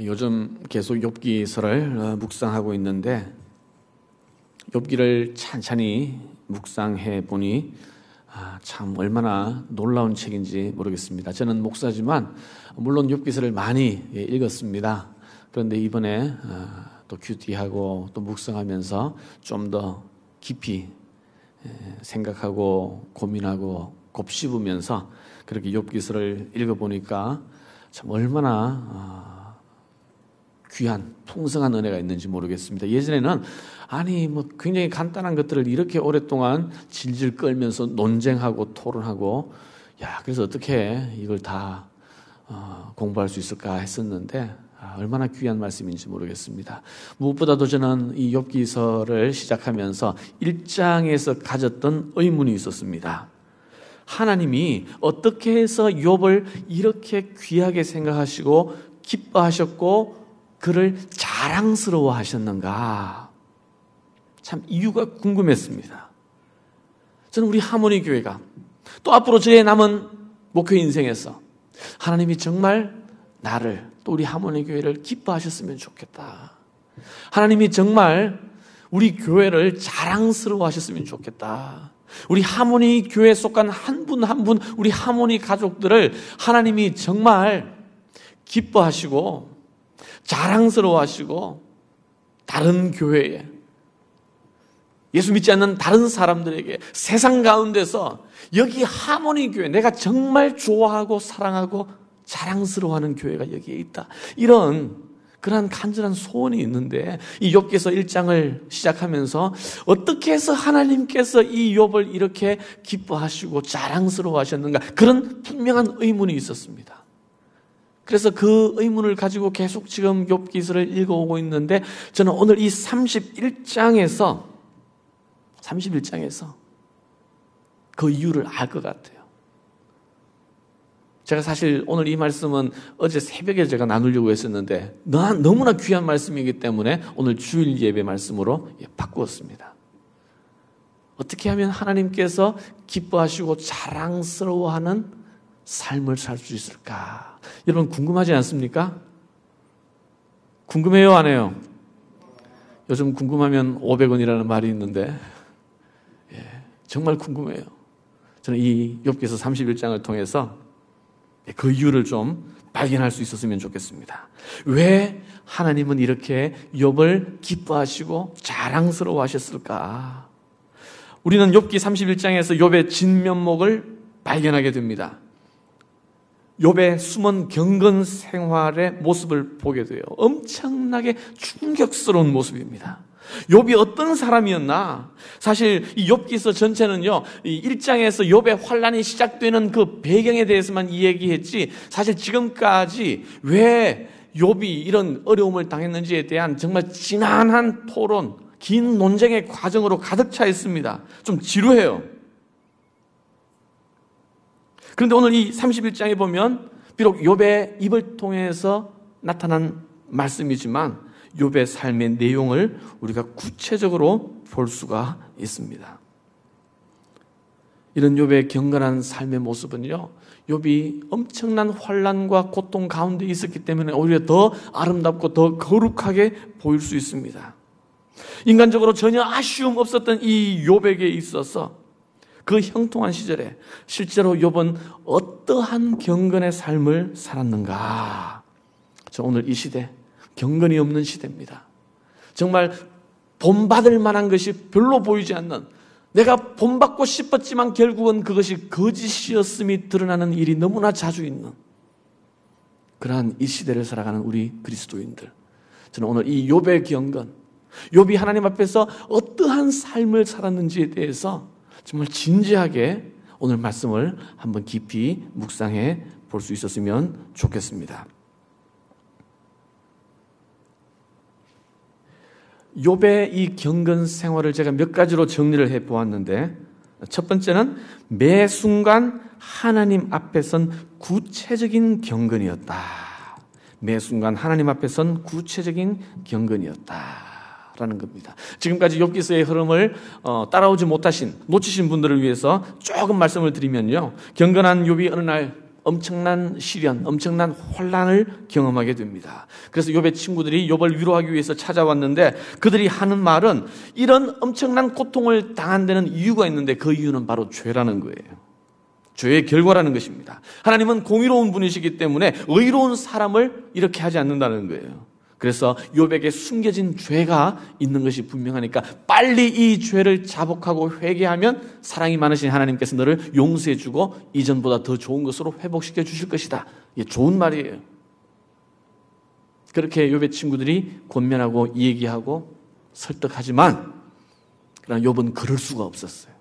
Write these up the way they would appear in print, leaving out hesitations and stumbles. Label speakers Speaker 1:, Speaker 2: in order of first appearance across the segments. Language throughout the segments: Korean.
Speaker 1: 요즘 계속 욥기서를 묵상하고 있는데 욥기를 찬찬히 묵상해 보니 참 얼마나 놀라운 책인지 모르겠습니다. 저는 목사지만 물론 욥기서를 많이 읽었습니다. 그런데 이번에 또 큐티하고 또 묵상하면서 좀 더 깊이 생각하고 고민하고 곱씹으면서 그렇게 욥기서를 읽어보니까 참 얼마나 귀한 풍성한 은혜가 있는지 모르겠습니다. 예전에는 굉장히 간단한 것들을 이렇게 오랫동안 질질 끌면서 논쟁하고 토론하고 그래서 어떻게 이걸 다 공부할 수 있을까 했었는데 얼마나 귀한 말씀인지 모르겠습니다. 무엇보다도 저는 이 욥기서를 시작하면서 1장에서 가졌던 의문이 있었습니다. 하나님이 어떻게 해서 욥을 이렇게 귀하게 생각하시고 기뻐하셨고 그를 자랑스러워 하셨는가? 참 이유가 궁금했습니다. 저는 우리 하모니 교회가 또 앞으로 저의 남은 목회 인생에서 하나님이 정말 나를 또 우리 하모니 교회를 기뻐하셨으면 좋겠다. 하나님이 정말 우리 교회를 자랑스러워 하셨으면 좋겠다. 우리 하모니 교회에 속한 한 분 한 분 우리 하모니 가족들을 하나님이 정말 기뻐하시고 자랑스러워하시고 다른 교회에 예수 믿지 않는 다른 사람들에게 세상 가운데서 여기 하모니 교회 내가 정말 좋아하고 사랑하고 자랑스러워하는 교회가 여기에 있다. 그러한 간절한 소원이 있는데 이 욥기서 1장을 시작하면서 어떻게 해서 하나님께서 이 욥을 이렇게 기뻐하시고 자랑스러워하셨는가 그런 분명한 의문이 있었습니다. 그래서 그 의문을 가지고 계속 지금 욥기서를 읽어오고 있는데 저는 오늘 이 31장에서 그 이유를 알 것 같아요. 제가 사실 오늘 이 말씀은 어제 새벽에 제가 나누려고 했었는데 너무나 귀한 말씀이기 때문에 오늘 주일 예배 말씀으로 바꾸었습니다. 어떻게 하면 하나님께서 기뻐하시고 자랑스러워하는 삶을 살 수 있을까? 여러분 궁금하지 않습니까? 궁금해요, 안 해요? 요즘 궁금하면 500원이라는 말이 있는데 정말 궁금해요. 저는 이 욥기서 31장을 통해서 그 이유를 좀 발견할 수 있었으면 좋겠습니다. 왜 하나님은 이렇게 욥을 기뻐하시고 자랑스러워하셨을까? 우리는 욥기 31장에서 욥의 진면목을 발견하게 됩니다. 욥의 숨은 경건 생활의 모습을 보게 돼요. 엄청나게 충격스러운 모습입니다. 욥이 어떤 사람이었나? 사실 이 욥기서 전체는요, 이 1장에서 욥의 환란이 시작되는 그 배경에 대해서만 이야기했지, 사실 지금까지 왜 욥이 이런 어려움을 당했는지에 대한 정말 진한한 토론, 긴 논쟁의 과정으로 가득 차 있습니다. 좀 지루해요. 그런데 오늘 이 31장에 보면 비록 욥의 입을 통해서 나타난 말씀이지만 욥의 삶의 내용을 우리가 구체적으로 볼 수가 있습니다. 이런 욥의 경건한 삶의 모습은요, 욥이 엄청난 환난과 고통 가운데 있었기 때문에 오히려 더 아름답고 더 거룩하게 보일 수 있습니다. 인간적으로 전혀 아쉬움 없었던 이 욥에게 있어서 그 형통한 시절에 실제로 욥은 어떠한 경건의 삶을 살았는가? 저 오늘 이 시대 경건이 없는 시대입니다. 정말 본받을 만한 것이 별로 보이지 않는, 내가 본받고 싶었지만 결국은 그것이 거짓이었음이 드러나는 일이 너무나 자주 있는 그러한 이 시대를 살아가는 우리 그리스도인들, 저는 오늘 이 욥의 경건, 욥이 하나님 앞에서 어떠한 삶을 살았는지에 대해서 정말 진지하게 오늘 말씀을 한번 깊이 묵상해 볼 수 있었으면 좋겠습니다. 욥의 이 경건 생활을 제가 몇 가지로 정리를 해 보았는데, 첫 번째는 매 순간 하나님 앞에선 구체적인 경건이었다. 매 순간 하나님 앞에선 구체적인 경건이었다 라는 겁니다. 지금까지 욥기서의 흐름을 따라오지 못하신, 놓치신 분들을 위해서 조금 말씀을 드리면요, 경건한 욥이 어느 날 엄청난 시련, 엄청난 혼란을 경험하게 됩니다. 그래서 욥의 친구들이 욥을 위로하기 위해서 찾아왔는데 그들이 하는 말은 이런 엄청난 고통을 당한 데는 이유가 있는데 그 이유는 바로 죄라는 거예요. 죄의 결과라는 것입니다. 하나님은 공의로운 분이시기 때문에 의로운 사람을 이렇게 하지 않는다는 거예요. 그래서 욥에게 숨겨진 죄가 있는 것이 분명하니까 빨리 이 죄를 자복하고 회개하면 사랑이 많으신 하나님께서 너를 용서해 주고 이전보다 더 좋은 것으로 회복시켜 주실 것이다. 이게 좋은 말이에요. 그렇게 욥의 친구들이 권면하고 얘기하고 설득하지만 그러나 욥은 그럴 수가 없었어요.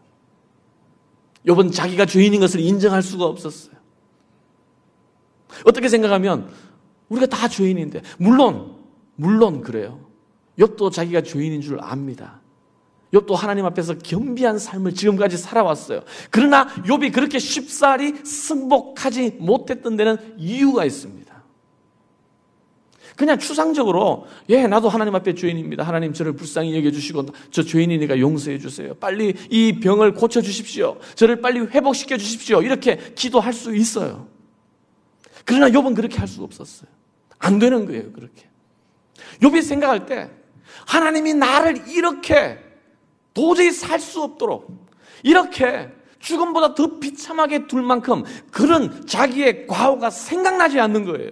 Speaker 1: 욥은 자기가 죄인인 것을 인정할 수가 없었어요. 어떻게 생각하면 우리가 다 죄인인데 물론 그래요. 욥도 자기가 죄인인 줄 압니다. 욥도 하나님 앞에서 겸비한 삶을 지금까지 살아왔어요. 그러나 욥이 그렇게 쉽사리 승복하지 못했던 데는 이유가 있습니다. 그냥 추상적으로 나도 하나님 앞에 죄인입니다. 하나님 저를 불쌍히 여겨주시고 저 죄인이니까 용서해 주세요. 빨리 이 병을 고쳐주십시오. 저를 빨리 회복시켜 주십시오. 이렇게 기도할 수 있어요. 그러나 욥은 그렇게 할 수 없었어요. 안 되는 거예요. 그렇게. 욥이 생각할 때 하나님이 나를 이렇게 도저히 살 수 없도록 이렇게 죽음보다 더 비참하게 둘 만큼 그런 자기의 과오가 생각나지 않는 거예요.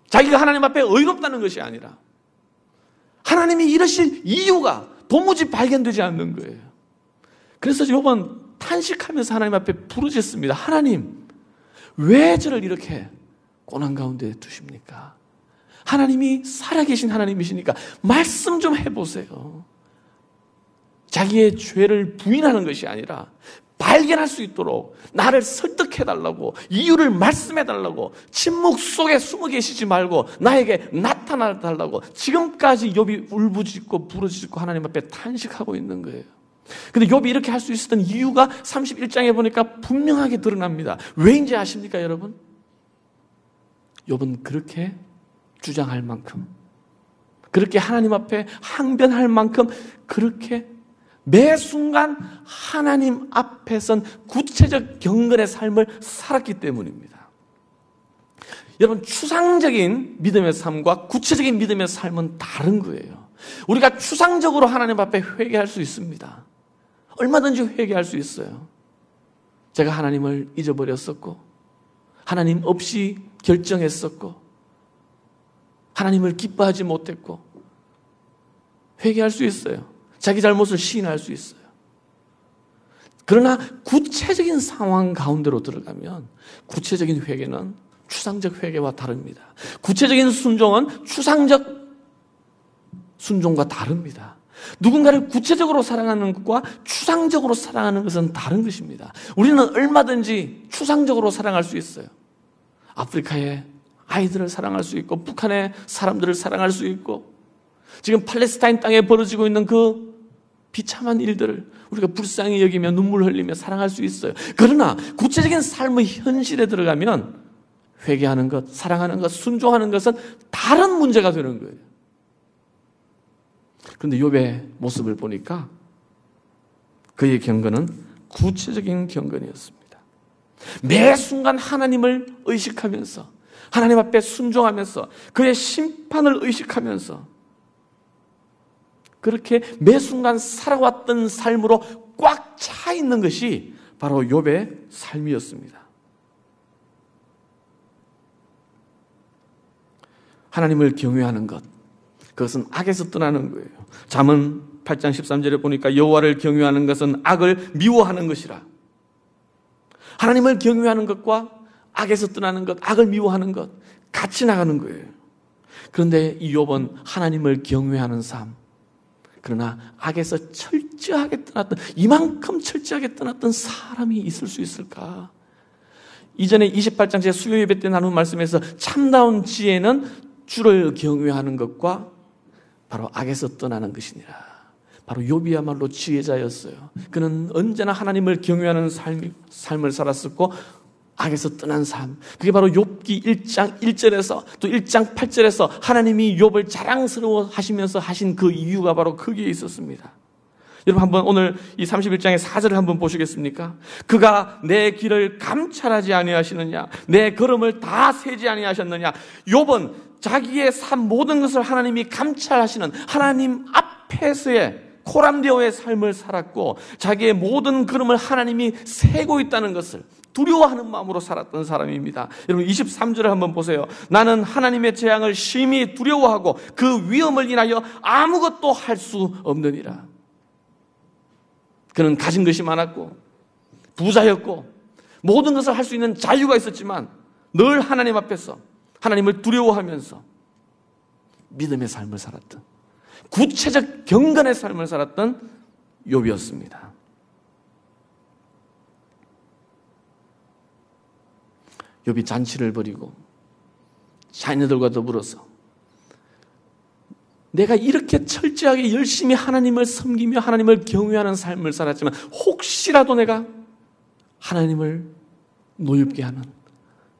Speaker 1: 자기가 하나님 앞에 의롭다는 것이 아니라 하나님이 이러실 이유가 도무지 발견되지 않는 거예요. 그래서 욥은 탄식하면서 하나님 앞에 부르짖습니다. 하나님, 왜 저를 이렇게 고난 가운데 두십니까? 하나님이 살아계신 하나님이시니까 말씀 좀 해보세요. 자기의 죄를 부인하는 것이 아니라 발견할 수 있도록 나를 설득해달라고, 이유를 말씀해달라고, 침묵 속에 숨어 계시지 말고 나에게 나타나달라고 지금까지 욥이 울부짖고 부르짖고 하나님 앞에 탄식하고 있는 거예요. 근데 욥이 이렇게 할 수 있었던 이유가 31장에 보니까 분명하게 드러납니다. 왜인지 아십니까, 여러분? 욥은 그렇게 주장할 만큼, 그렇게 하나님 앞에 항변할 만큼, 그렇게 매 순간 하나님 앞에 선 구체적 경건의 삶을 살았기 때문입니다. 여러분, 추상적인 믿음의 삶과 구체적인 믿음의 삶은 다른 거예요. 우리가 추상적으로 하나님 앞에 회개할 수 있습니다. 얼마든지 회개할 수 있어요. 제가 하나님을 잊어버렸었고, 하나님 없이 결정했었고, 하나님을 기뻐하지 못했고, 회개할 수 있어요. 자기 잘못을 시인할 수 있어요. 그러나 구체적인 상황 가운데로 들어가면 구체적인 회개는 추상적 회개와 다릅니다. 구체적인 순종은 추상적 순종과 다릅니다. 누군가를 구체적으로 사랑하는 것과 추상적으로 사랑하는 것은 다른 것입니다. 우리는 얼마든지 추상적으로 사랑할 수 있어요. 아프리카의 아이들을 사랑할 수 있고, 북한의 사람들을 사랑할 수 있고, 지금 팔레스타인 땅에 벌어지고 있는 그 비참한 일들을 우리가 불쌍히 여기며 눈물 흘리며 사랑할 수 있어요. 그러나 구체적인 삶의 현실에 들어가면 회개하는 것, 사랑하는 것, 순종하는 것은 다른 문제가 되는 거예요. 그런데 욥의 모습을 보니까 그의 경건은 구체적인 경건이었습니다. 매 순간 하나님을 의식하면서, 하나님 앞에 순종하면서, 그의 심판을 의식하면서 그렇게 매 순간 살아왔던 삶으로 꽉 차 있는 것이 바로 욥의 삶이었습니다. 하나님을 경외하는 것, 그것은 악에서 떠나는 거예요. 잠언 8장 13절에 보니까 여호와를 경외하는 것은 악을 미워하는 것이라. 하나님을 경외하는 것과 악에서 떠나는 것, 악을 미워하는 것 같이 나가는 거예요. 그런데 이 욥은 하나님을 경외하는 삶, 그러나 악에서 철저하게 떠났던, 이만큼 철저하게 떠났던 사람이 있을 수 있을까? 이전에 28장 제 수요 예배 때 나눈 말씀에서 참다운 지혜는 주를 경외하는 것과 바로 악에서 떠나는 것이니라. 바로 욥이야말로 지혜자였어요. 그는 언제나 하나님을 경외하는 삶을 살았었고 악에서 떠난 삶, 그게 바로 욥기 1장 1절에서 또 1장 8절에서 하나님이 욥을 자랑스러워 하시면서 하신 그 이유가 바로 거기에 있었습니다. 여러분 한번 오늘 이 31장의 4절을 한번 보시겠습니까? 그가 내 길을 감찰하지 아니하시느냐, 내 걸음을 다 세지 아니하셨느냐. 욥은 자기의 삶 모든 것을 하나님이 감찰하시는 하나님 앞에서의 코람데오의 삶을 살았고, 자기의 모든 걸음을 하나님이 세고 있다는 것을 두려워하는 마음으로 살았던 사람입니다. 여러분 23절을 한번 보세요. 나는 하나님의 재앙을 심히 두려워하고 그 위험을 인하여 아무것도 할 수 없느니라. 그는 가진 것이 많았고 부자였고 모든 것을 할 수 있는 자유가 있었지만 늘 하나님 앞에서 하나님을 두려워하면서 믿음의 삶을 살았던, 구체적 경건의 삶을 살았던 욥이었습니다. 욥이 잔치를 벌이고 자녀들과 더불어서 내가 이렇게 철저하게 열심히 하나님을 섬기며 하나님을 경외하는 삶을 살았지만 혹시라도 내가 하나님을 노엽게 하는,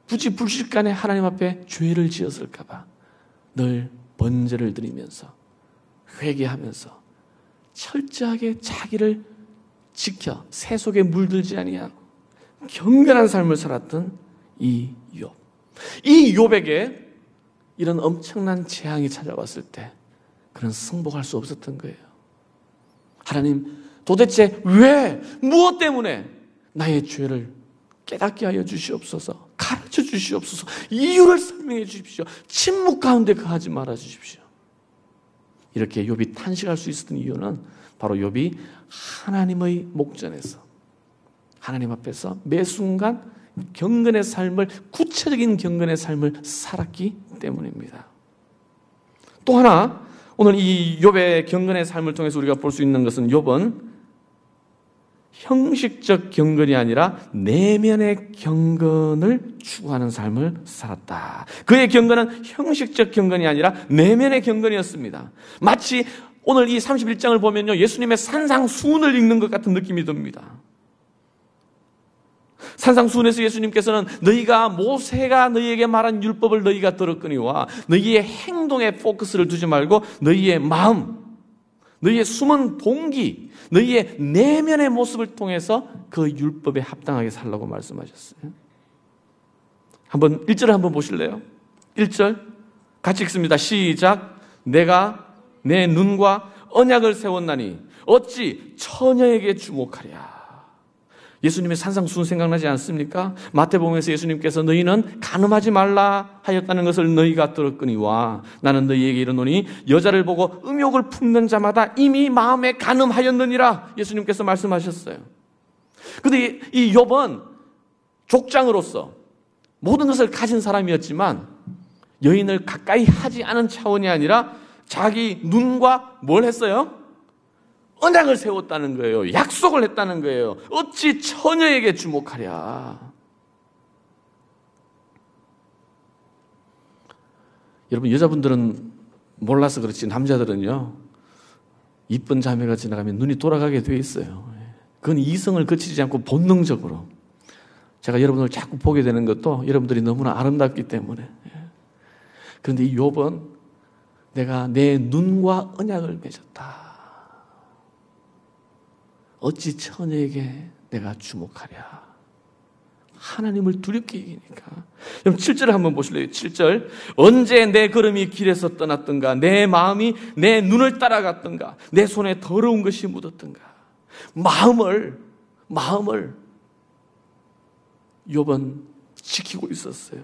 Speaker 1: 굳이 불식간에 하나님 앞에 죄를 지었을까 봐 늘 번제를 드리면서 회개하면서 철저하게 자기를 지켜 새 속에 물들지 아니하고 경건한 삶을 살았던 이 욥. 이 욥에게 이런 엄청난 재앙이 찾아왔을 때 그는 승복할 수 없었던 거예요. 하나님, 도대체 왜, 무엇 때문에 나의 죄를 깨닫게 하여 주시옵소서, 가르쳐 주시옵소서, 이유를 설명해 주십시오, 침묵 가운데 거하지 말아 주십시오. 이렇게 욥이 탄식할 수 있었던 이유는 바로 욥이 하나님의 목전에서 하나님 앞에서 매 순간 경건의 삶을, 구체적인 경건의 삶을 살았기 때문입니다. 또 하나, 오늘 이 욥의 경건의 삶을 통해서 우리가 볼 수 있는 것은 욥은 형식적 경건이 아니라 내면의 경건을 추구하는 삶을 살았다. 그의 경건은 형식적 경건이 아니라 내면의 경건이었습니다. 마치 오늘 이 31장을 보면요, 예수님의 산상수훈을 읽는 것 같은 느낌이 듭니다. 산상수훈에서 예수님께서는 너희가 모세가 너희에게 말한 율법을 너희가 들었거니와 너희의 행동에 포커스를 두지 말고 너희의 마음, 너희의 숨은 동기, 너희의 내면의 모습을 통해서 그 율법에 합당하게 살라고 말씀하셨어요. 한번 1절을 한번 보실래요? 1절 같이 읽습니다. 시작. 내가 내 눈과 언약을 세웠나니 어찌 처녀에게 주목하랴. 예수님의 산상수훈 생각나지 않습니까? 마태복음에서 예수님께서 너희는 간음하지 말라 하였다는 것을 너희가 들었거니와 나는 너희에게 이르노니 여자를 보고 음욕을 품는 자마다 이미 마음에 간음하였느니라. 예수님께서 말씀하셨어요. 그런데 이 욥은 족장으로서 모든 것을 가진 사람이었지만 여인을 가까이 하지 않은 차원이 아니라 자기 눈과 뭘 했어요? 언약을 세웠다는 거예요. 약속을 했다는 거예요. 어찌 처녀에게 주목하랴. 여러분, 여자분들은 몰라서 그렇지 남자들은요, 이쁜 자매가 지나가면 눈이 돌아가게 돼 있어요. 그건 이성을 거치지 않고 본능적으로. 제가 여러분을 자꾸 보게 되는 것도 여러분들이 너무나 아름답기 때문에. 그런데 이 욥은 내가 내 눈과 언약을 맺었다. 어찌 처녀에게 내가 주목하랴. 하나님을 두렵게 이기니까. 그럼 7절을 한번 보실래요? 7절. 언제 내 걸음이 길에서 떠났던가, 내 마음이 내 눈을 따라갔던가, 내 손에 더러운 것이 묻었던가. 마음을 욥은 지키고 있었어요.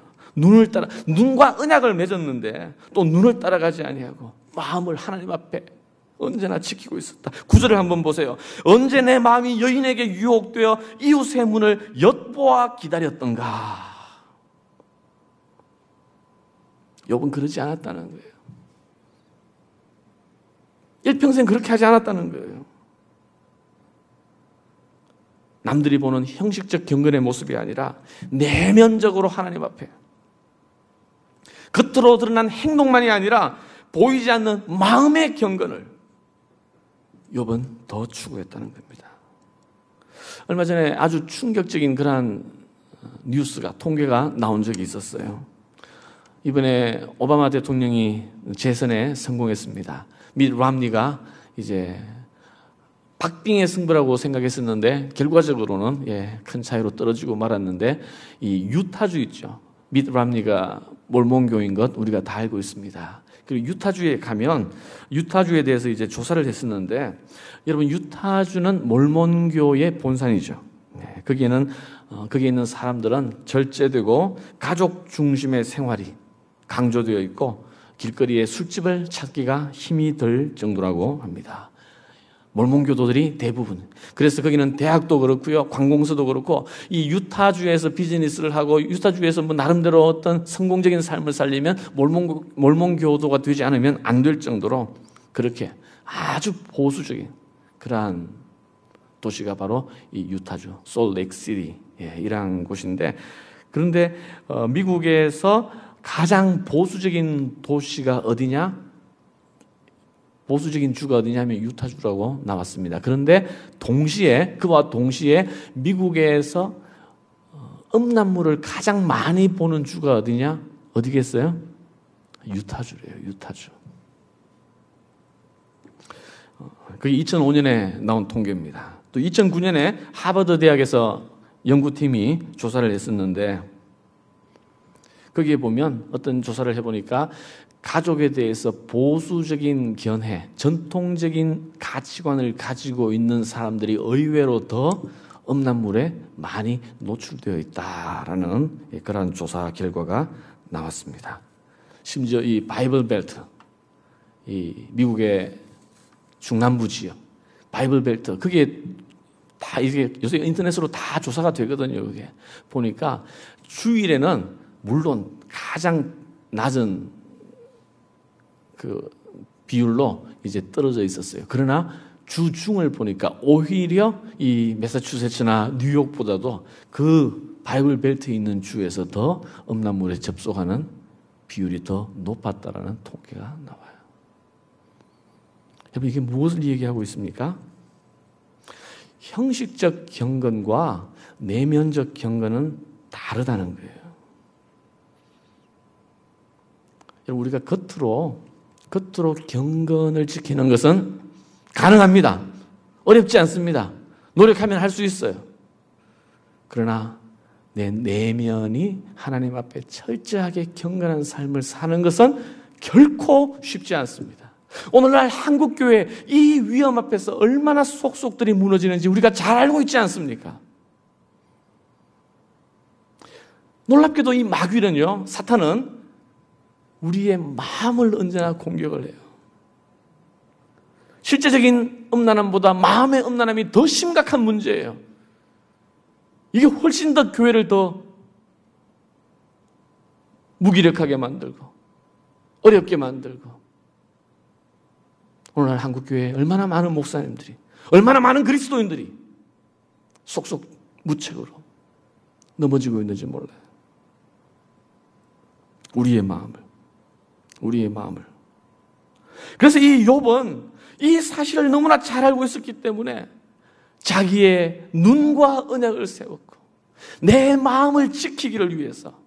Speaker 1: 눈과 언약을 맺었는데 또 눈을 따라가지 아니하고 마음을 하나님 앞에 언제나 지키고 있었다. 9절을 한번 보세요. 언제 내 마음이 여인에게 유혹되어 이웃의 문을 엿보아 기다렸던가. 욥은 그러지 않았다는 거예요. 일평생 그렇게 하지 않았다는 거예요. 남들이 보는 형식적 경건의 모습이 아니라 내면적으로 하나님 앞에, 겉으로 드러난 행동만이 아니라 보이지 않는 마음의 경건을 욥은 더 추구했다는 겁니다. 얼마 전에 아주 충격적인 그러한 뉴스가, 통계가 나온 적이 있었어요. 이번에 오바마 대통령이 재선에 성공했습니다. 밋 람니가 이제 박빙의 승부라고 생각했었는데 결과적으로는 큰 차이로 떨어지고 말았는데 이 유타주 있죠. 밋 람니가 몰몬교인 것 우리가 다 알고 있습니다. 그리고 유타주에 가면 유타주에 대해서 이제 조사를 했었는데 여러분 유타주는 몰몬교의 본산이죠. 거기에는 거기에 있는 사람들은 절제되고 가족 중심의 생활이 강조되어 있고 길거리에 술집을 찾기가 힘이 들 정도라고 합니다. 몰몬교도들이 대부분. 그래서 거기는 대학도 그렇고요, 관공서도 그렇고 이 유타주에서 비즈니스를 하고 유타주에서 뭐 나름대로 어떤 성공적인 삶을 살리면 몰몬교도가 되지 않으면 안 될 정도로 그렇게 아주 보수적인 그러한 도시가 바로 이 유타주, 솔트레이크시티 이란 곳인데 그런데 미국에서 가장 보수적인 도시가 어디냐? 보수적인 주가 어디냐면 유타주라고 나왔습니다. 그런데 그와 동시에 미국에서 음란물을 가장 많이 보는 주가 어디냐? 어디겠어요? 유타주래요. 유타주. 그게 2005년에 나온 통계입니다. 또 2009년에 하버드 대학에서 연구팀이 조사를 했었는데 거기에 보면 어떤 조사를 해보니까 가족에 대해서 보수적인 견해, 전통적인 가치관을 가지고 있는 사람들이 의외로 더 음란물에 많이 노출되어 있다라는 그런 조사 결과가 나왔습니다. 심지어 이 바이블 벨트, 이 미국의 중남부 지역, 바이블 벨트, 그게 다 이게 요새 인터넷으로 다 조사가 되거든요. 그게 보니까 주일에는 물론 가장 낮은 그 비율로 이제 떨어져 있었어요. 그러나 주중을 보니까 오히려 이 매사추세츠나 뉴욕보다도 그 바이블 벨트에 있는 주에서 더 음란물에 접속하는 비율이 더 높았다라는 통계가 나와요. 여러분 이게 무엇을 얘기하고 있습니까? 형식적 경건과 내면적 경건은 다르다는 거예요. 여러분 우리가 겉으로 경건을 지키는 것은 가능합니다. 어렵지 않습니다. 노력하면 할 수 있어요. 그러나 내 내면이 하나님 앞에 철저하게 경건한 삶을 사는 것은 결코 쉽지 않습니다. 오늘날 한국교회 이 위험 앞에서 얼마나 속속들이 무너지는지 우리가 잘 알고 있지 않습니까? 놀랍게도 이 마귀는요, 사탄은 우리의 마음을 언제나 공격을 해요. 실제적인 음란함보다 마음의 음란함이 더 심각한 문제예요. 이게 훨씬 더 교회를 더 무기력하게 만들고 어렵게 만들고 오늘날 한국교회에 얼마나 많은 목사님들이 얼마나 많은 그리스도인들이 속속 무책으로 넘어지고 있는지 몰라요. 우리의 마음을. 그래서 이 욥은 이 사실을 너무나 잘 알고 있었기 때문에 자기의 눈과 언약을 세웠고 내 마음을 지키기를 위해서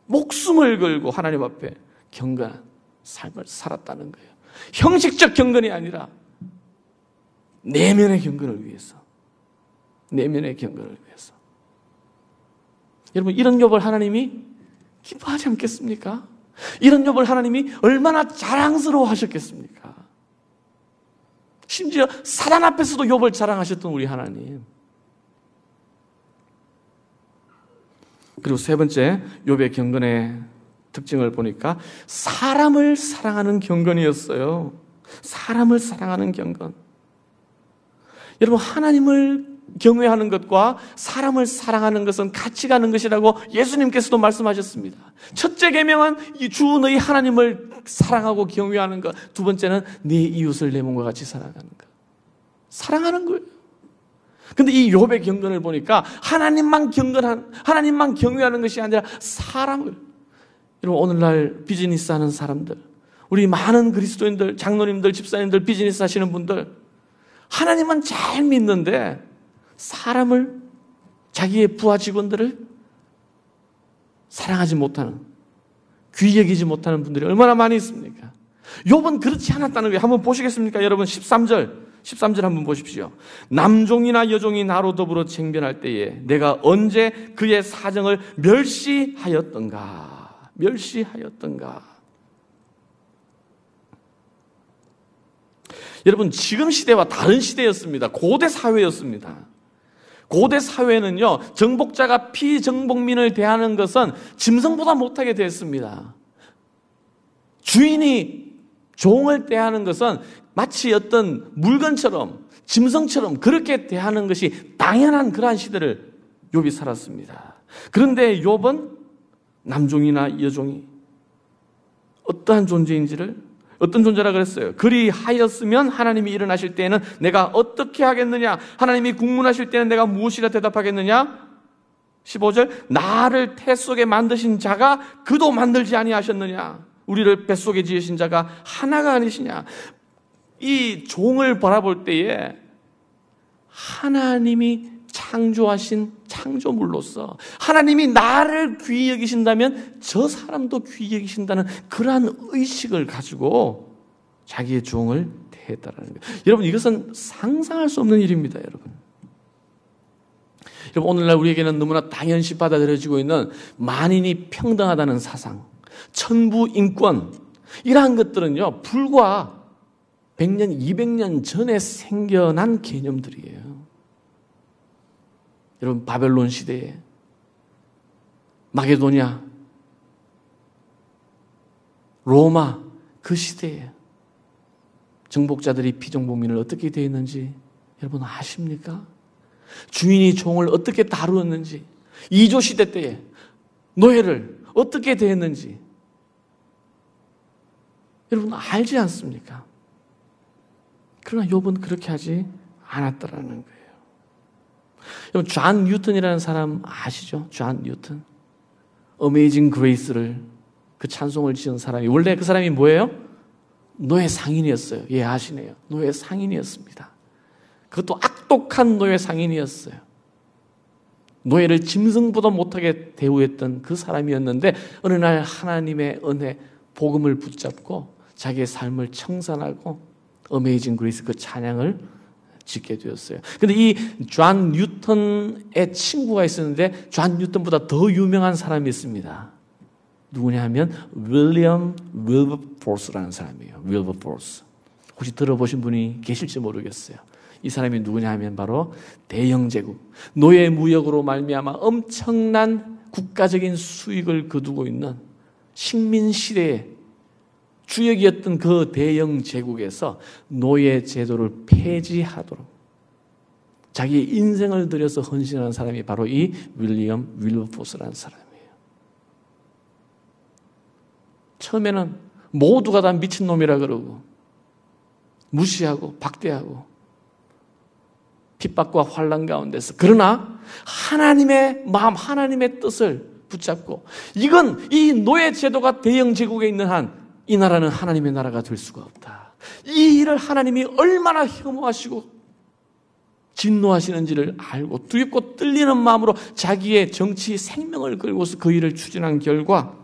Speaker 1: 목숨을 걸고 하나님 앞에 경건한 삶을 살았다는 거예요. 형식적 경건이 아니라 내면의 경건을 위해서. 여러분 이런 욥을 하나님이 기뻐하지 않겠습니까? 이런 욥을 하나님이 얼마나 자랑스러워 하셨겠습니까? 심지어 사단 앞에서도 욥을 자랑하셨던 우리 하나님. 그리고 세 번째 욥의 경건의 특징을 보니까 사람을 사랑하는 경건이었어요. 사람을 사랑하는 경건. 여러분 하나님을 경외하는 것과 사람을 사랑하는 것은 같이 가는 것이라고 예수님께서도 말씀하셨습니다. 첫째 계명은 주 너희 하나님을 사랑하고 경외하는 것. 두 번째는 네 이웃을 내 몸과 같이 사랑하는 것. 사랑하는 거예요. 근데 이 욥의 경건을 보니까 하나님만 경외하는 것이 아니라 사람을. 여러분 오늘날 비즈니스 하는 사람들, 우리 많은 그리스도인들, 장로님들, 집사님들, 비즈니스 하시는 분들 하나님은 잘 믿는데 사람을, 자기의 부하 직원들을 사랑하지 못하는, 귀히 여기지 못하는 분들이 얼마나 많이 있습니까? 욥은 그렇지 않았다는 거예요. 한번 보시겠습니까? 여러분 13절 13절 한번 보십시오. 남종이나 여종이 나로 더불어 쟁변할 때에 내가 언제 그의 사정을 멸시하였던가. 여러분, 지금 시대와 다른 시대였습니다. 고대 사회였습니다. 고대 사회는요, 정복자가 피정복민을 대하는 것은 짐승보다 못하게 됐습니다. 주인이 종을 대하는 것은 마치 어떤 물건처럼, 짐승처럼 그렇게 대하는 것이 당연한 그러한 시대를 욥이 살았습니다. 그런데 욥은 남종이나 여종이 어떠한 존재인지를, 어떤 존재라 그랬어요? 그리하였으면 하나님이 일어나실 때에는 내가 어떻게 하겠느냐? 하나님이 국문하실 때는 내가 무엇이라 대답하겠느냐? 15절, 나를 태 속에 만드신 자가 그도 만들지 아니하셨느냐? 우리를 뱃속에 지으신 자가 하나가 아니시냐? 이 종을 바라볼 때에 하나님이 창조하신 창조물로서 하나님이 나를 귀히 여기신다면 저 사람도 귀히 여기신다는 그러한 의식을 가지고 자기의 종을 대했다는 거예요. 여러분, 이것은 상상할 수 없는 일입니다. 여러분, 오늘날 우리에게는 너무나 당연시 받아들여지고 있는 만인이 평등하다는 사상, 천부 인권, 이러한 것들은요, 불과 100년, 200년 전에 생겨난 개념들이에요. 여러분, 바벨론 시대에, 마게도냐, 로마, 그 시대에 정복자들이 피정복민을 어떻게 대했는지 여러분 아십니까? 주인이 종을 어떻게 다루었는지, 이조 시대 때에 노예를 어떻게 대했는지 여러분 알지 않습니까? 그러나 욥은 그렇게 하지 않았더라는 거예요. 여러분, 존 뉴턴이라는 사람 아시죠? 존 뉴턴. 어메이징 그레이스를, 그 찬송을 지은 사람이, 원래 그 사람이 뭐예요? 노예 상인이었어요. 예, 아시네요. 노예 상인이었습니다. 그것도 악독한 노예 상인이었어요. 노예를 짐승보다 못하게 대우했던 그 사람이었는데 어느 날 하나님의 은혜, 복음을 붙잡고 자기의 삶을 청산하고 어메이징 그레이스, 그 찬양을 짓게 되었어요. 근데 이 존 뉴턴의 친구가 있었는데 존 뉴턴보다 더 유명한 사람이 있습니다. 누구냐 하면 윌리엄 윌버포스라는 사람이에요. 윌버포스. 혹시 들어보신 분이 계실지 모르겠어요. 이 사람이 누구냐 하면 바로 대영제국, 노예 무역으로 말미암아 엄청난 국가적인 수익을 거두고 있는 식민시대의 주역이었던 그 대영제국에서 노예 제도를 폐지하도록 자기의 인생을 들여서 헌신하는 사람이 바로 이 윌리엄 윌버포스라는 사람이에요. 처음에는 모두가 다 미친놈이라 그러고 무시하고 박대하고 핍박과 환난 가운데서, 그러나 하나님의 마음, 하나님의 뜻을 붙잡고, 이건 이 노예 제도가 대영 제국에 있는 한 이 나라는 하나님의 나라가 될 수가 없다. 이 일을 하나님이 얼마나 혐오하시고 진노하시는지를 알고 두렵고 떨리는 마음으로 자기의 정치 생명을 걸고서 그 일을 추진한 결과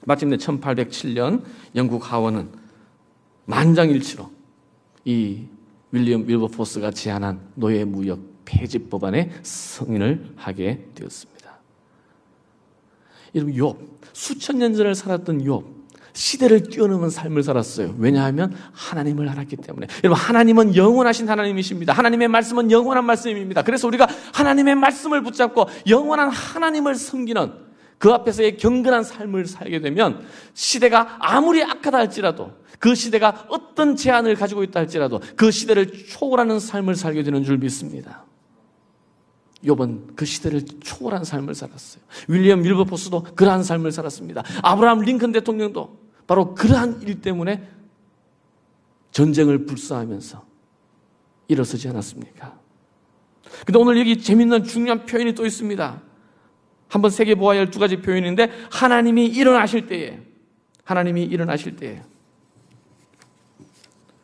Speaker 1: 마침내 1807년 영국 하원은 만장일치로 이 윌리엄 윌버포스가 제안한 노예 무역 폐지 법안에 승인을 하게 되었습니다. 여러분, 욥, 수천 년 전을 살았던 욥, 시대를 뛰어넘은 삶을 살았어요. 왜냐하면 하나님을 알았기 때문에. 여러분, 하나님은 영원하신 하나님이십니다. 하나님의 말씀은 영원한 말씀입니다. 그래서 우리가 하나님의 말씀을 붙잡고 영원한 하나님을 섬기는 그 앞에서의 경건한 삶을 살게 되면 시대가 아무리 악하다 할지라도, 그 시대가 어떤 제한을 가지고 있다 할지라도 그 시대를 초월하는 삶을 살게 되는 줄 믿습니다. 욥은 그 시대를 초월한 삶을 살았어요. 윌리엄 윌버포스도 그러한 삶을 살았습니다. 아브라함 링컨 대통령도 바로 그러한 일 때문에 전쟁을 불사하면서 일어서지 않았습니까? 근데 오늘 여기 재밌는 중요한 표현이 또 있습니다. 한번 새겨보아야 할 두 가지 표현인데, 하나님이 일어나실 때에,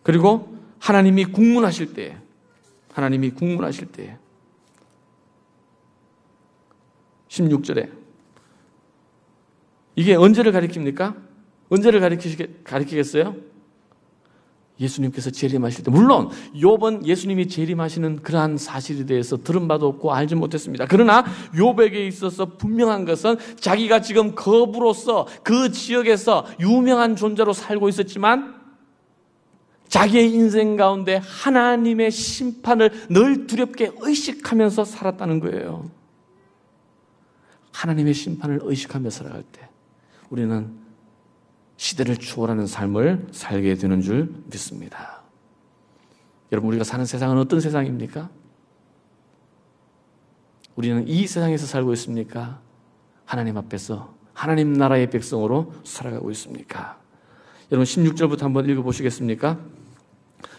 Speaker 1: 그리고 하나님이 국문하실 때에, 16절에 이게 언제를 가리킵니까? 언제를 가리키겠어요? 예수님께서 재림하실 때, 물론 욥은 예수님이 재림하시는 그러한 사실에 대해서 들은 바도 없고 알지 못했습니다. 그러나 욥에게 있어서 분명한 것은 자기가 지금 거부로서 그 지역에서 유명한 존재로 살고 있었지만 자기의 인생 가운데 하나님의 심판을 늘 두렵게 의식하면서 살았다는 거예요. 하나님의 심판을 의식하며 살아갈 때 우리는 시대를 초월하는 삶을 살게 되는 줄 믿습니다. 여러분, 우리가 사는 세상은 어떤 세상입니까? 우리는 이 세상에서 살고 있습니까? 하나님 앞에서 하나님 나라의 백성으로 살아가고 있습니까? 여러분, 16절부터 한번 읽어보시겠습니까?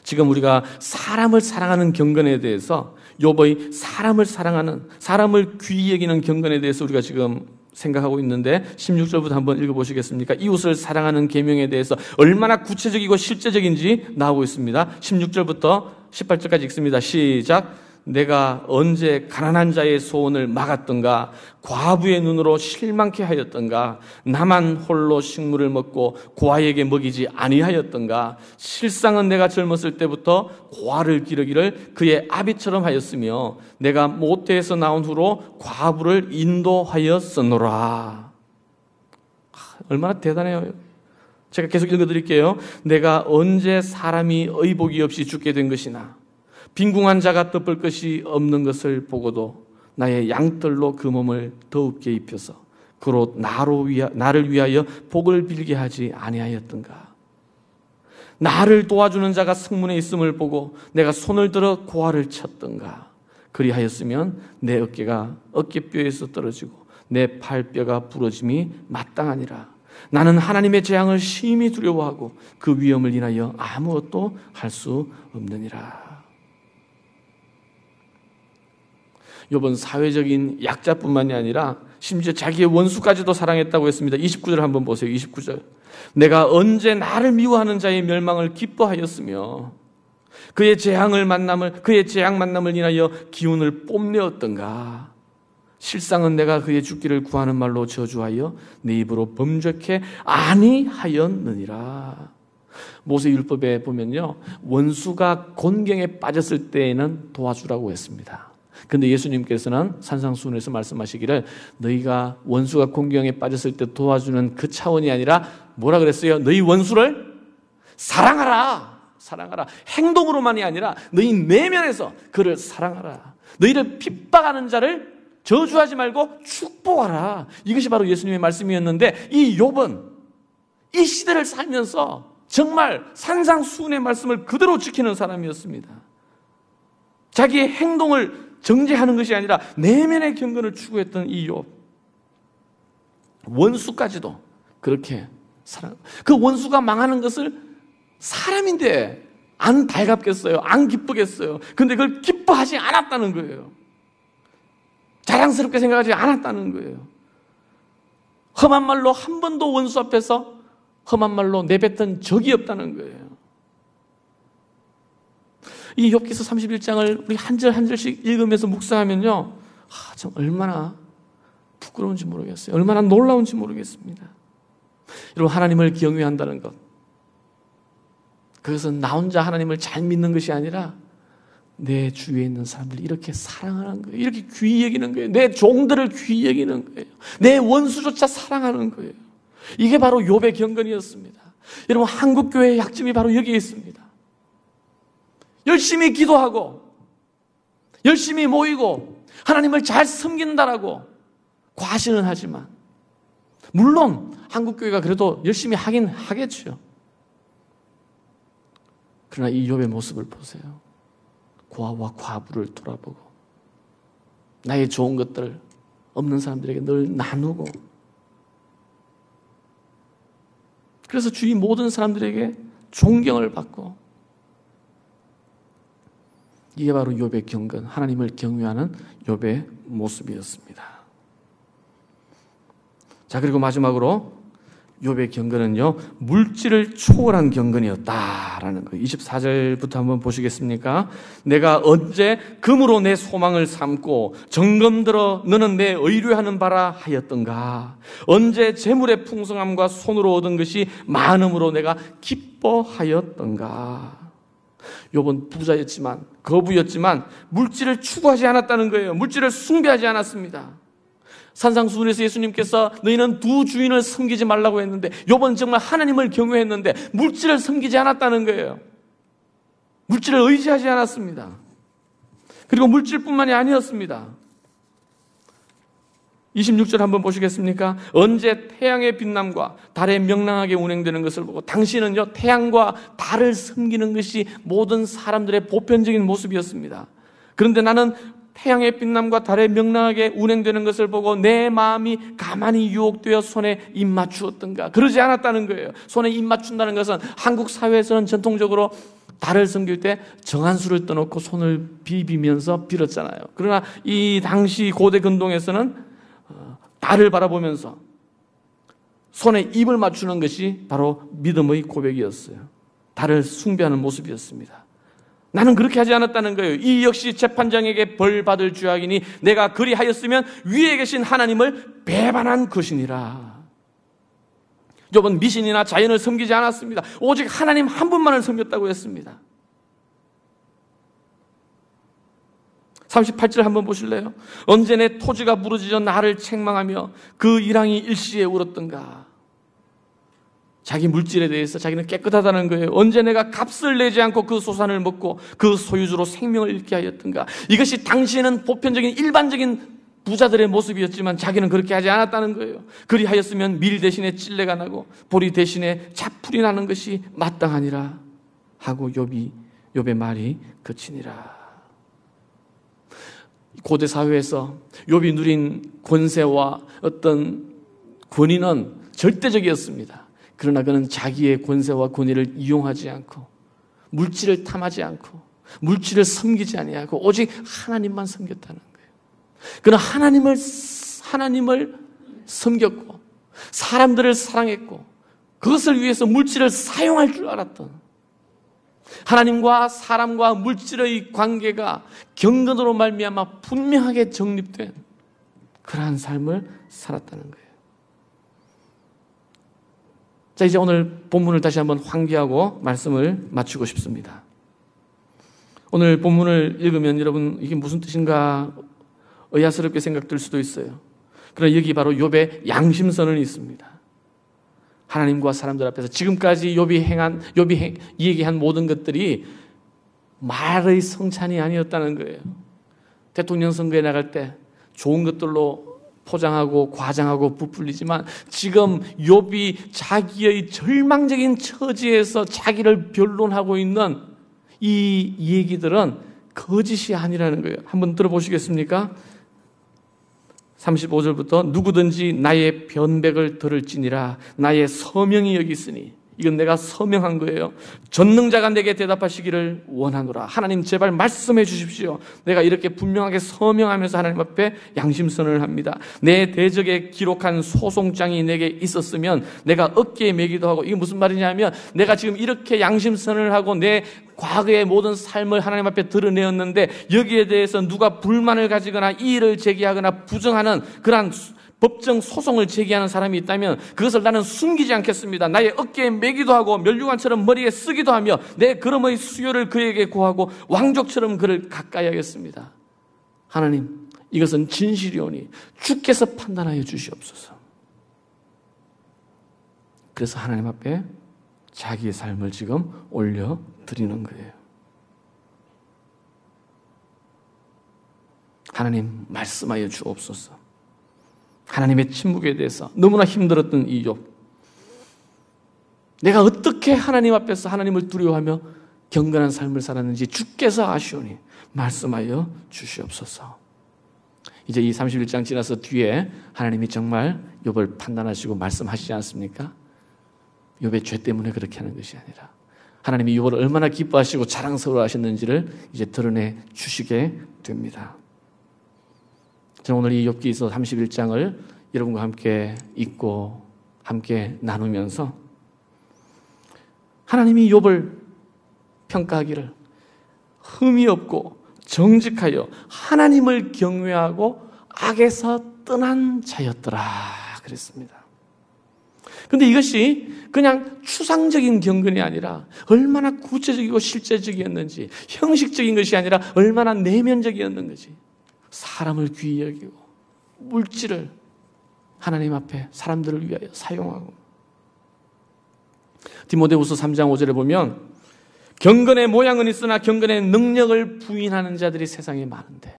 Speaker 1: 지금 우리가 사람을 사랑하는 경건에 대해서, 욥의 사람을 사랑하는, 사람을 귀히 여기는 경건에 대해서 우리가 지금 생각하고 있는데 16절부터 한번 읽어보시겠습니까? 이웃을 사랑하는 계명에 대해서 얼마나 구체적이고 실제적인지 나오고 있습니다. 16절부터 18절까지 읽습니다. 시작. 내가 언제 가난한 자의 소원을 막았던가, 과부의 눈으로 실망케 하였던가, 나만 홀로 식물을 먹고 고아에게 먹이지 아니하였던가. 실상은 내가 젊었을 때부터 고아를 기르기를 그의 아비처럼 하였으며 내가 모태에서 나온 후로 과부를 인도하였었노라. 얼마나 대단해요. 제가 계속 읽어드릴게요. 내가 언제 사람이 의복이 없이 죽게 된 것이나 빈궁한 자가 덮을 것이 없는 것을 보고도 나의 양털로 그 몸을 더욱게 입혀서 그로 나를 위하여 복을 빌게 하지 아니하였던가. 나를 도와주는 자가 성문에 있음을 보고 내가 손을 들어 고아를 쳤던가. 그리하였으면 내 어깨가 어깨뼈에서 떨어지고 내 팔뼈가 부러짐이 마땅하니라. 나는 하나님의 재앙을 심히 두려워하고 그 위험을 인하여 아무것도 할 수 없느니라. 욥은 사회적인 약자뿐만이 아니라 심지어 자기의 원수까지도 사랑했다고 했습니다. 29절 한번 보세요. 29절. 내가 언제 나를 미워하는 자의 멸망을 기뻐하였으며 그의 재앙 만남을 인하여 기운을 뽐내었던가. 실상은 내가 그의 죽기를 구하는 말로 저주하여 내 입으로 범죄케 아니하였느니라. 모세율법에 보면요, 원수가 곤경에 빠졌을 때에는 도와주라고 했습니다. 그런데 예수님께서는 산상수훈에서 말씀하시기를 너희가 원수가 곤경에 빠졌을 때 도와주는 그 차원이 아니라 뭐라 그랬어요? 너희 원수를 사랑하라. 사랑하라. 행동으로만이 아니라 너희 내면에서 그를 사랑하라. 너희를 핍박하는 자를 저주하지 말고 축복하라. 이것이 바로 예수님의 말씀이었는데 이 욥은 이 시대를 살면서 정말 산상수훈의 말씀을 그대로 지키는 사람이었습니다. 자기의 행동을 정죄하는 것이 아니라 내면의 경건을 추구했던 이 욥. 원수까지도 그렇게 그 원수가 망하는 것을 사람인데 안 달갑겠어요? 안 기쁘겠어요? 근데 그걸 기뻐하지 않았다는 거예요. 자랑스럽게 생각하지 않았다는 거예요. 험한 말로 한 번도 원수 앞에서 험한 말로 내뱉은 적이 없다는 거예요. 이 욥기서 31장을 우리 한 절 한 절씩 읽으면서 묵상하면요, 참 얼마나 부끄러운지 모르겠어요. 얼마나 놀라운지 모르겠습니다. 여러분, 하나님을 경외한다는 것, 그것은 나 혼자 하나님을 잘 믿는 것이 아니라 내 주위에 있는 사람들을 이렇게 사랑하는 거예요. 이렇게 귀히 여기는 거예요. 내 종들을 귀히 여기는 거예요. 내 원수조차 사랑하는 거예요. 이게 바로 욥의 경건이었습니다. 여러분, 한국교회의 약점이 바로 여기에 있습니다. 열심히 기도하고 열심히 모이고 하나님을 잘 섬긴다라고 과시는 하지만, 물론 한국교회가 그래도 열심히 하긴 하겠죠. 그러나 이 욥의 모습을 보세요. 고아와 과부를 돌아보고 나의 좋은 것들 없는 사람들에게 늘 나누고, 그래서 주위 모든 사람들에게 존경을 받고, 이게 바로 욥의 경건, 하나님을 경외하는 욥의 모습이었습니다. 자, 그리고 마지막으로 욥의 경건은요, 물질을 초월한 경건이었다라는 거예요. 24절부터 한번 보시겠습니까? 내가 언제 금으로 내 소망을 삼고 정금 들어 너는 내 의뢰하는 바라 하였던가? 언제 재물의 풍성함과 손으로 얻은 것이 많음으로 내가 기뻐하였던가? 욥은 부자였지만, 거부였지만 물질을 추구하지 않았다는 거예요. 물질을 숭배하지 않았습니다. 산상수훈에서 예수님께서 너희는 두 주인을 섬기지 말라고 했는데, 욥은 정말 하나님을 경외했는데 물질을 섬기지 않았다는 거예요. 물질을 의지하지 않았습니다. 그리고 물질뿐만이 아니었습니다. 26절 한번 보시겠습니까? 언제 태양의 빛남과 달의 명랑하게 운행되는 것을 보고, 당신은요 태양과 달을 섬기는 것이 모든 사람들의 보편적인 모습이었습니다. 그런데 나는 태양의 빛남과 달의 명랑하게 운행되는 것을 보고 내 마음이 가만히 유혹되어 손에 입 맞추었던가? 그러지 않았다는 거예요. 손에 입 맞춘다는 것은 한국 사회에서는 전통적으로 달을 섬길 때 정한수를 떠놓고 손을 비비면서 빌었잖아요. 그러나 이 당시 고대 근동에서는 달을 바라보면서 손에 입을 맞추는 것이 바로 믿음의 고백이었어요. 달을 숭배하는 모습이었습니다. 나는 그렇게 하지 않았다는 거예요. 이 역시 재판장에게 벌받을 죄악이니 내가 그리하였으면 위에 계신 하나님을 배반한 것이니라. 욥은 미신이나 자연을 섬기지 않았습니다. 오직 하나님 한 분만을 섬겼다고 했습니다. 38절 한번 보실래요? 언제 내 토지가 부러지져 나를 책망하며 그 일항이 일시에 울었던가? 자기 물질에 대해서 자기는 깨끗하다는 거예요. 언제 내가 값을 내지 않고 그 소산을 먹고 그 소유주로 생명을 잃게 하였던가? 이것이 당시에는 보편적인 일반적인 부자들의 모습이었지만 자기는 그렇게 하지 않았다는 거예요. 그리하였으면 밀 대신에 찔레가 나고 보리 대신에 자풀이 나는 것이 마땅하니라 하고 욥의 말이 그치니라. 고대 사회에서 욥이 누린 권세와 어떤 권위는 절대적이었습니다. 그러나 그는 자기의 권세와 권위를 이용하지 않고 물질을 탐하지 않고 물질을 섬기지 아니하고 오직 하나님만 섬겼다는 거예요. 그는 하나님을 섬겼고 사람들을 사랑했고 그것을 위해서 물질을 사용할 줄 알았던, 하나님과 사람과 물질의 관계가 경건으로 말미암아 분명하게 정립된 그러한 삶을 살았다는 거예요. 자, 이제 오늘 본문을 다시 한번 환기하고 말씀을 마치고 싶습니다. 오늘 본문을 읽으면 여러분 이게 무슨 뜻인가 의아스럽게 생각될 수도 있어요. 그러나 여기 바로 욥의 양심선언이 있습니다. 하나님과 사람들 앞에서 지금까지 욥이 얘기한 모든 것들이 말의 성찬이 아니었다는 거예요. 대통령 선거에 나갈 때 좋은 것들로 포장하고 과장하고 부풀리지만 지금 욥이 자기의 절망적인 처지에서 자기를 변론하고 있는 이 얘기들은 거짓이 아니라는 거예요. 한번 들어보시겠습니까? 35절부터 누구든지 나의 변백을 들을지니라. 나의 서명이 여기 있으니, 이건 내가 서명한 거예요. 전능자가 내게 대답하시기를 원하노라. 하나님 제발 말씀해 주십시오. 내가 이렇게 분명하게 서명하면서 하나님 앞에 양심선언을 합니다. 내 대적에 기록한 소송장이 내게 있었으면 내가 어깨에 메기도 하고, 이게 무슨 말이냐면 내가 지금 이렇게 양심선언을 하고 내 과거의 모든 삶을 하나님 앞에 드러내었는데 여기에 대해서 누가 불만을 가지거나 이의를 제기하거나 부정하는 그러한 법정 소송을 제기하는 사람이 있다면 그것을 나는 숨기지 않겠습니다. 나의 어깨에 메기도 하고 면류관처럼 머리에 쓰기도 하며 내 걸음의 수요를 그에게 고하고 왕족처럼 그를 가까이 하겠습니다. 하나님, 이것은 진실이오니 주께서 판단하여 주시옵소서. 그래서 하나님 앞에 자기의 삶을 지금 올려드리는 거예요. 하나님 말씀하여 주옵소서. 하나님의 침묵에 대해서 너무나 힘들었던 이 욥, 내가 어떻게 하나님 앞에서 하나님을 두려워하며 경건한 삶을 살았는지 주께서 아시오니 말씀하여 주시옵소서. 이제 이 31장 지나서 뒤에 하나님이 정말 욥을 판단하시고 말씀하시지 않습니까? 욥의 죄 때문에 그렇게 하는 것이 아니라 하나님이 욥을 얼마나 기뻐하시고 자랑스러워 하셨는지를 이제 드러내 주시게 됩니다. 저는 오늘 이 욥기서 31장을 여러분과 함께 읽고 함께 나누면서 하나님이 욥을 평가하기를 흠이 없고 정직하여 하나님을 경외하고 악에서 떠난 자였더라 그랬습니다. 그런데 이것이 그냥 추상적인 경건이 아니라 얼마나 구체적이고 실제적이었는지, 형식적인 것이 아니라 얼마나 내면적이었는지, 사람을 귀히 여기고 물질을 하나님 앞에 사람들을 위하여 사용하고. 디모데후서 3장 5절에 보면 경건의 모양은 있으나 경건의 능력을 부인하는 자들이 세상에 많은데